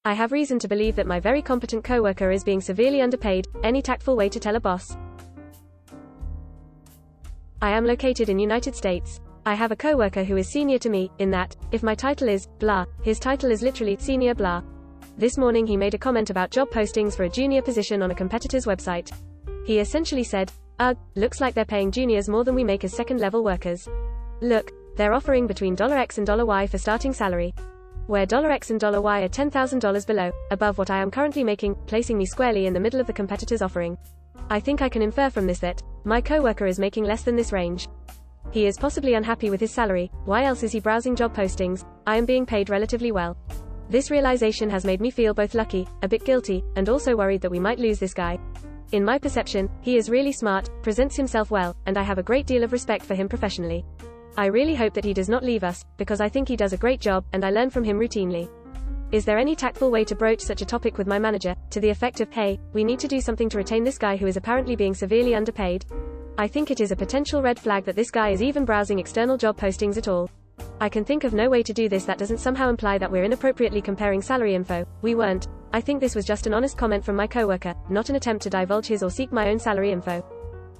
I have reason to believe that my very competent coworker is being severely underpaid. Any tactful way to tell a boss? I am located in United States. I have a coworker who is senior to me, in that, if my title is, blah, his title is literally, senior blah. This morning he made a comment about job postings for a junior position on a competitor's website. He essentially said, "Ugh, looks like they're paying juniors more than we make as second-level workers. Look, they're offering between $X and $Y for starting salary. Where $X and $Y are $10,000 below, above what I am currently making, placing me squarely in the middle of the competitor's offering. I think I can infer from this that my coworker is making less than this range. He is possibly unhappy with his salary. Why else is he browsing job postings? I am being paid relatively well." This realization has made me feel both lucky, a bit guilty, and also worried that we might lose this guy. In my perception, he is really smart, presents himself well, and I have a great deal of respect for him professionally. I really hope that he does not leave us, because I think he does a great job, and I learn from him routinely. Is there any tactful way to broach such a topic with my manager, to the effect of, "Hey, we need to do something to retain this guy who is apparently being severely underpaid"? I think it is a potential red flag that this guy is even browsing external job postings at all. I can think of no way to do this that doesn't somehow imply that we're inappropriately comparing salary info. We weren't. I think this was just an honest comment from my coworker, not an attempt to divulge his or seek my own salary info.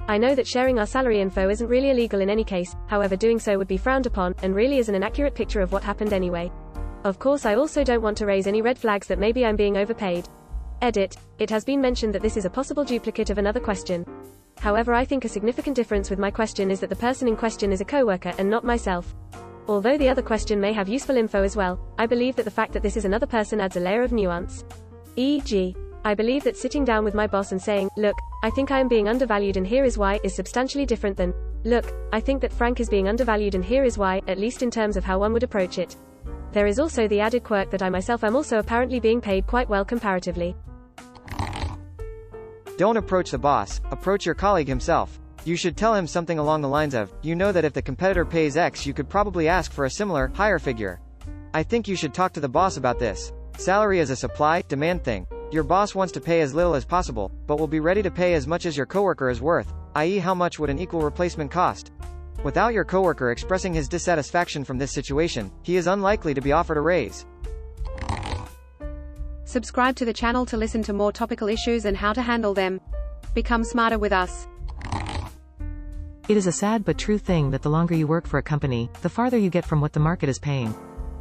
I know that sharing our salary info isn't really illegal in any case, however doing so would be frowned upon, and really isn't an accurate picture of what happened anyway. Of course I also don't want to raise any red flags that maybe I'm being overpaid. Edit. It has been mentioned that this is a possible duplicate of another question. However, I think a significant difference with my question is that the person in question is a coworker and not myself. Although the other question may have useful info as well, I believe that the fact that this is another person adds a layer of nuance. E.g., I believe that sitting down with my boss and saying, "Look, I think I am being undervalued and here is why," is substantially different than, "Look, I think that Frank is being undervalued and here is why," at least in terms of how one would approach it. There is also the added quirk that I myself am also apparently being paid quite well comparatively. Don't approach the boss, approach your colleague himself. You should tell him something along the lines of, "You know that if the competitor pays X you could probably ask for a similar, higher figure. I think you should talk to the boss about this. Salary is a supply-demand thing. Your boss wants to pay as little as possible, but will be ready to pay as much as your coworker is worth, i.e. how much would an equal replacement cost?" Without your coworker expressing his dissatisfaction from this situation, he is unlikely to be offered a raise. Subscribe to the channel to listen to more topical issues and how to handle them. Become smarter with us. It is a sad but true thing that the longer you work for a company, the farther you get from what the market is paying.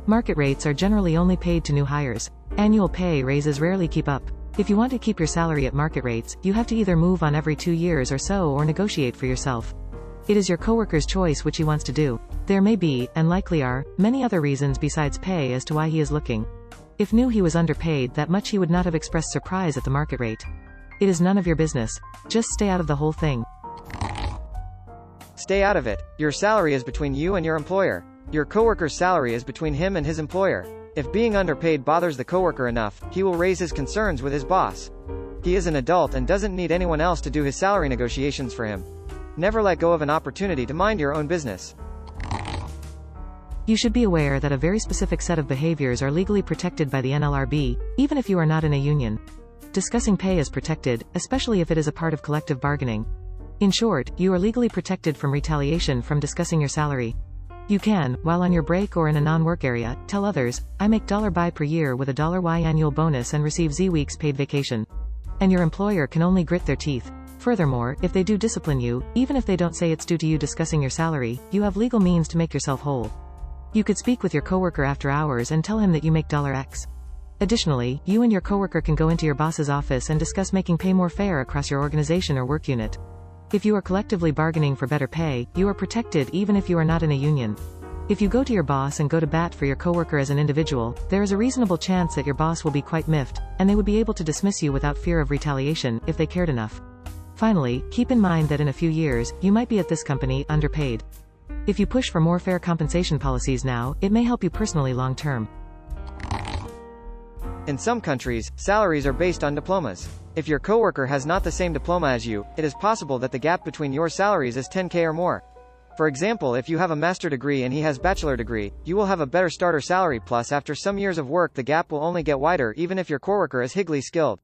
Market rates are generally only paid to new hires. Annual pay raises rarely keep up. If you want to keep your salary at market rates, you have to either move on every 2 years or so or negotiate for yourself. It is your coworker's choice which he wants to do. There may be, and likely are, many other reasons besides pay as to why he is looking. If knew he was underpaid that much he would not have expressed surprise at the market rate. It is none of your business. Just stay out of the whole thing. Stay out of it. Your salary is between you and your employer. Your coworker's salary is between him and his employer. If being underpaid bothers the coworker enough, he will raise his concerns with his boss. He is an adult and doesn't need anyone else to do his salary negotiations for him. Never let go of an opportunity to mind your own business. You should be aware that a very specific set of behaviors are legally protected by the NLRB, even if you are not in a union. Discussing pay is protected, especially if it is a part of collective bargaining. In short, you are legally protected from retaliation from discussing your salary. You can, while on your break or in a non-work area, tell others, "I make $by per year with a $Y annual bonus and receive Z weeks paid vacation." And your employer can only grit their teeth. Furthermore, if they do discipline you, even if they don't say it's due to you discussing your salary, you have legal means to make yourself whole. You could speak with your coworker after hours and tell him that you make $X. Additionally, you and your coworker can go into your boss's office and discuss making pay more fair across your organization or work unit. If you are collectively bargaining for better pay, you are protected even if you are not in a union. If you go to your boss and go to bat for your coworker as an individual, there is a reasonable chance that your boss will be quite miffed, and they would be able to dismiss you without fear of retaliation, if they cared enough. Finally, keep in mind that in a few years, you might be at this company, underpaid. If you push for more fair compensation policies now, it may help you personally long term. In some countries, salaries are based on diplomas. If your coworker has not the same diploma as you, it is possible that the gap between your salaries is 10K or more. For example, if you have a master degree and he has bachelor degree, you will have a better starter salary, plus after some years of work the gap will only get wider even if your coworker is highly skilled.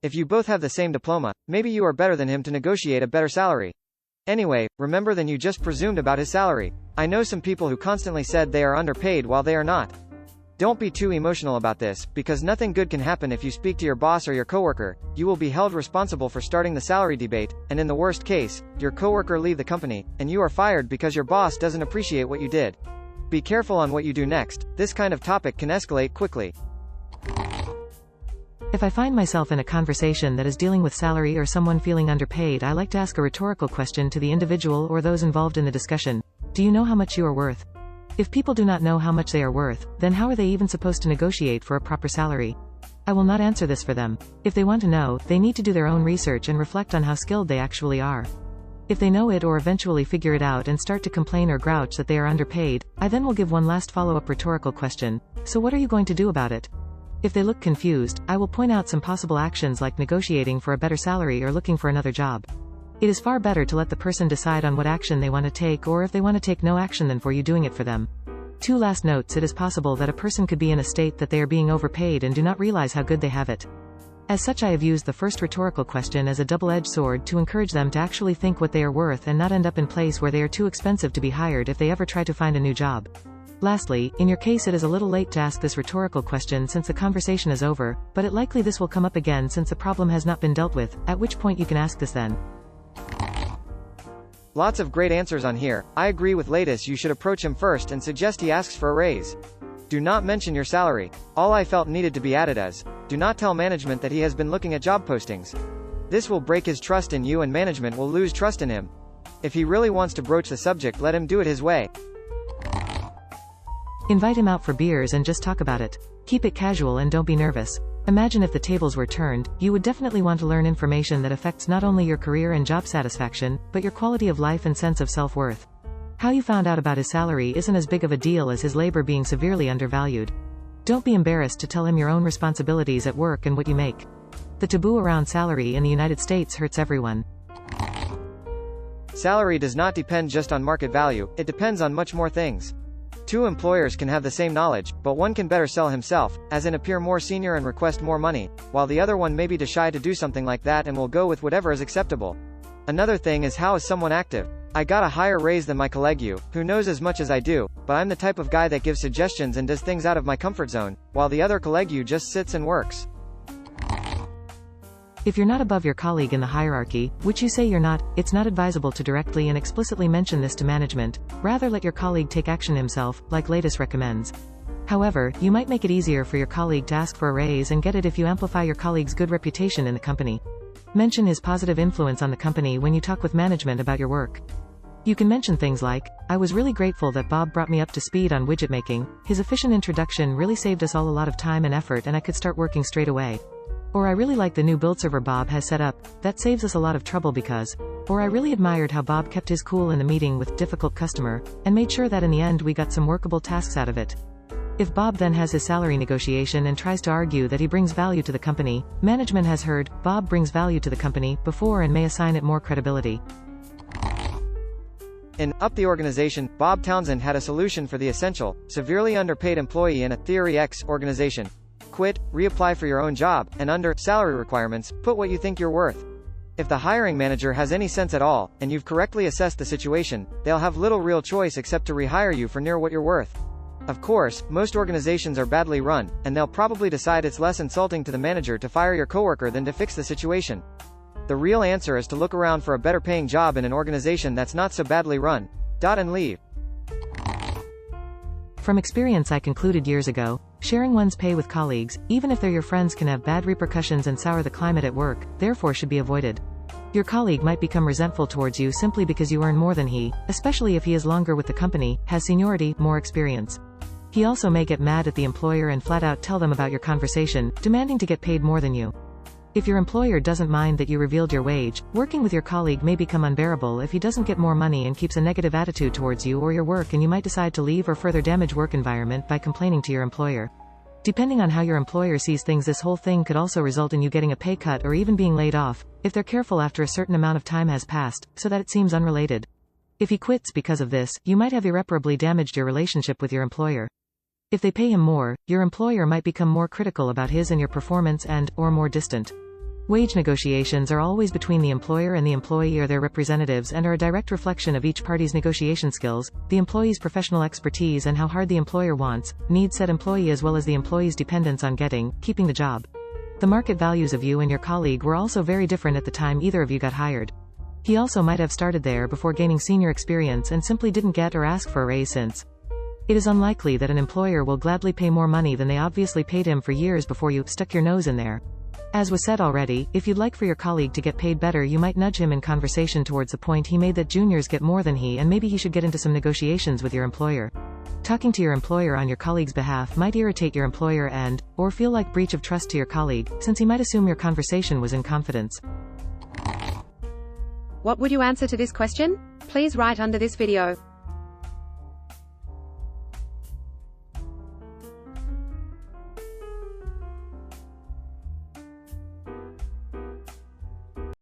If you both have the same diploma, maybe you are better than him to negotiate a better salary. Anyway, remember then you just presumed about his salary. I know some people who constantly said they are underpaid while they are not. Don't be too emotional about this, because nothing good can happen if you speak to your boss or your coworker. You will be held responsible for starting the salary debate, and in the worst case, your coworker leave the company, and you are fired because your boss doesn't appreciate what you did. Be careful on what you do next. This kind of topic can escalate quickly. If I find myself in a conversation that is dealing with salary or someone feeling underpaid, I like to ask a rhetorical question to the individual or those involved in the discussion. Do you know how much you are worth? If people do not know how much they are worth, then how are they even supposed to negotiate for a proper salary? I will not answer this for them. If they want to know, they need to do their own research and reflect on how skilled they actually are. If they know it or eventually figure it out and start to complain or grouch that they are underpaid, I then will give one last follow-up rhetorical question. So what are you going to do about it? If they look confused, I will point out some possible actions like negotiating for a better salary or looking for another job. It is far better to let the person decide on what action they want to take, or if they want to take no action, than for you doing it for them. Two last notes: it is possible that a person could be in a state that they are being overpaid and do not realize how good they have it. As such, I have used the first rhetorical question as a double-edged sword to encourage them to actually think what they are worth and not end up in place where they are too expensive to be hired if they ever try to find a new job. Lastly, in your case it is a little late to ask this rhetorical question since the conversation is over, but it likely this will come up again since the problem has not been dealt with, at which point you can ask this then. Lots of great answers on here. I agree with Latest. You should approach him first and suggest he asks for a raise. Do not mention your salary. All I felt needed to be added as, do not tell management that he has been looking at job postings. This will break his trust in you and management will lose trust in him. If he really wants to broach the subject, let him do it his way. Invite him out for beers and just talk about it. Keep it casual and don't be nervous. Imagine if the tables were turned. You would definitely want to learn information that affects not only your career and job satisfaction, but your quality of life and sense of self-worth. How you found out about his salary isn't as big of a deal as his labor being severely undervalued. Don't be embarrassed to tell him your own responsibilities at work and what you make. The taboo around salary in the United States hurts everyone. Salary does not depend just on market value, it depends on much more things. Two employers can have the same knowledge, but one can better sell himself, as in appear more senior and request more money, while the other one may be too shy to do something like that and will go with whatever is acceptable. Another thing is, how is someone active? I got a higher raise than my colleague who knows as much as I do, but I'm the type of guy that gives suggestions and does things out of my comfort zone, while the other colleague just sits and works. If you're not above your colleague in the hierarchy, which you say you're not, it's not advisable to directly and explicitly mention this to management. Rather, let your colleague take action himself, like Latest recommends. However, you might make it easier for your colleague to ask for a raise and get it if you amplify your colleague's good reputation in the company. Mention his positive influence on the company when you talk with management about your work. You can mention things like, I was really grateful that Bob brought me up to speed on widget making. His efficient introduction really saved us all a lot of time and effort, and I could start working straight away. Or I really like the new build server Bob has set up. That saves us a lot of trouble because. Or I really admired how Bob kept his cool in the meeting with difficult customer, and made sure that in the end we got some workable tasks out of it. If Bob then has his salary negotiation and tries to argue that he brings value to the company, management has heard, Bob brings value to the company, before and may assign it more credibility. In Up the Organization, Bob Townsend had a solution for the essential, severely underpaid employee in a Theory X organization. Quit, reapply for your own job, and under salary requirements, put what you think you're worth. If the hiring manager has any sense at all, and you've correctly assessed the situation, they'll have little real choice except to rehire you for near what you're worth. Of course, most organizations are badly run, and they'll probably decide it's less insulting to the manager to fire your coworker than to fix the situation. The real answer is to look around for a better paying job in an organization that's not so badly run. And leave. From experience, I concluded years ago, sharing one's pay with colleagues, even if they're your friends, can have bad repercussions and sour the climate at work, therefore should be avoided. Your colleague might become resentful towards you simply because you earn more than he, especially if he is longer with the company, has seniority, more experience. He also may get mad at the employer and flat out tell them about your conversation, demanding to get paid more than you. If your employer doesn't mind that you revealed your wage, working with your colleague may become unbearable if he doesn't get more money and keeps a negative attitude towards you or your work, and you might decide to leave or further damage work environment by complaining to your employer. Depending on how your employer sees things, this whole thing could also result in you getting a pay cut or even being laid off, if they're careful after a certain amount of time has passed, so that it seems unrelated. If he quits because of this, you might have irreparably damaged your relationship with your employer. If they pay him more, your employer might become more critical about his and your performance and, or more distant. Wage negotiations are always between the employer and the employee or their representatives and are a direct reflection of each party's negotiation skills, the employee's professional expertise and how hard the employer needs said employee as well as the employee's dependence on keeping the job. The market values of you and your colleague were also very different at the time either of you got hired. He also might have started there before gaining senior experience and simply didn't get or ask for a raise since. It is unlikely that an employer will gladly pay more money than they obviously paid him for years before you stuck your nose in there. As was said already, if you'd like for your colleague to get paid better, you might nudge him in conversation towards the point he made that juniors get more than he, and maybe he should get into some negotiations with your employer. Talking to your employer on your colleague's behalf might irritate your employer or feel like breach of trust to your colleague, since he might assume your conversation was in confidence. What would you answer to this question? Please write under this video.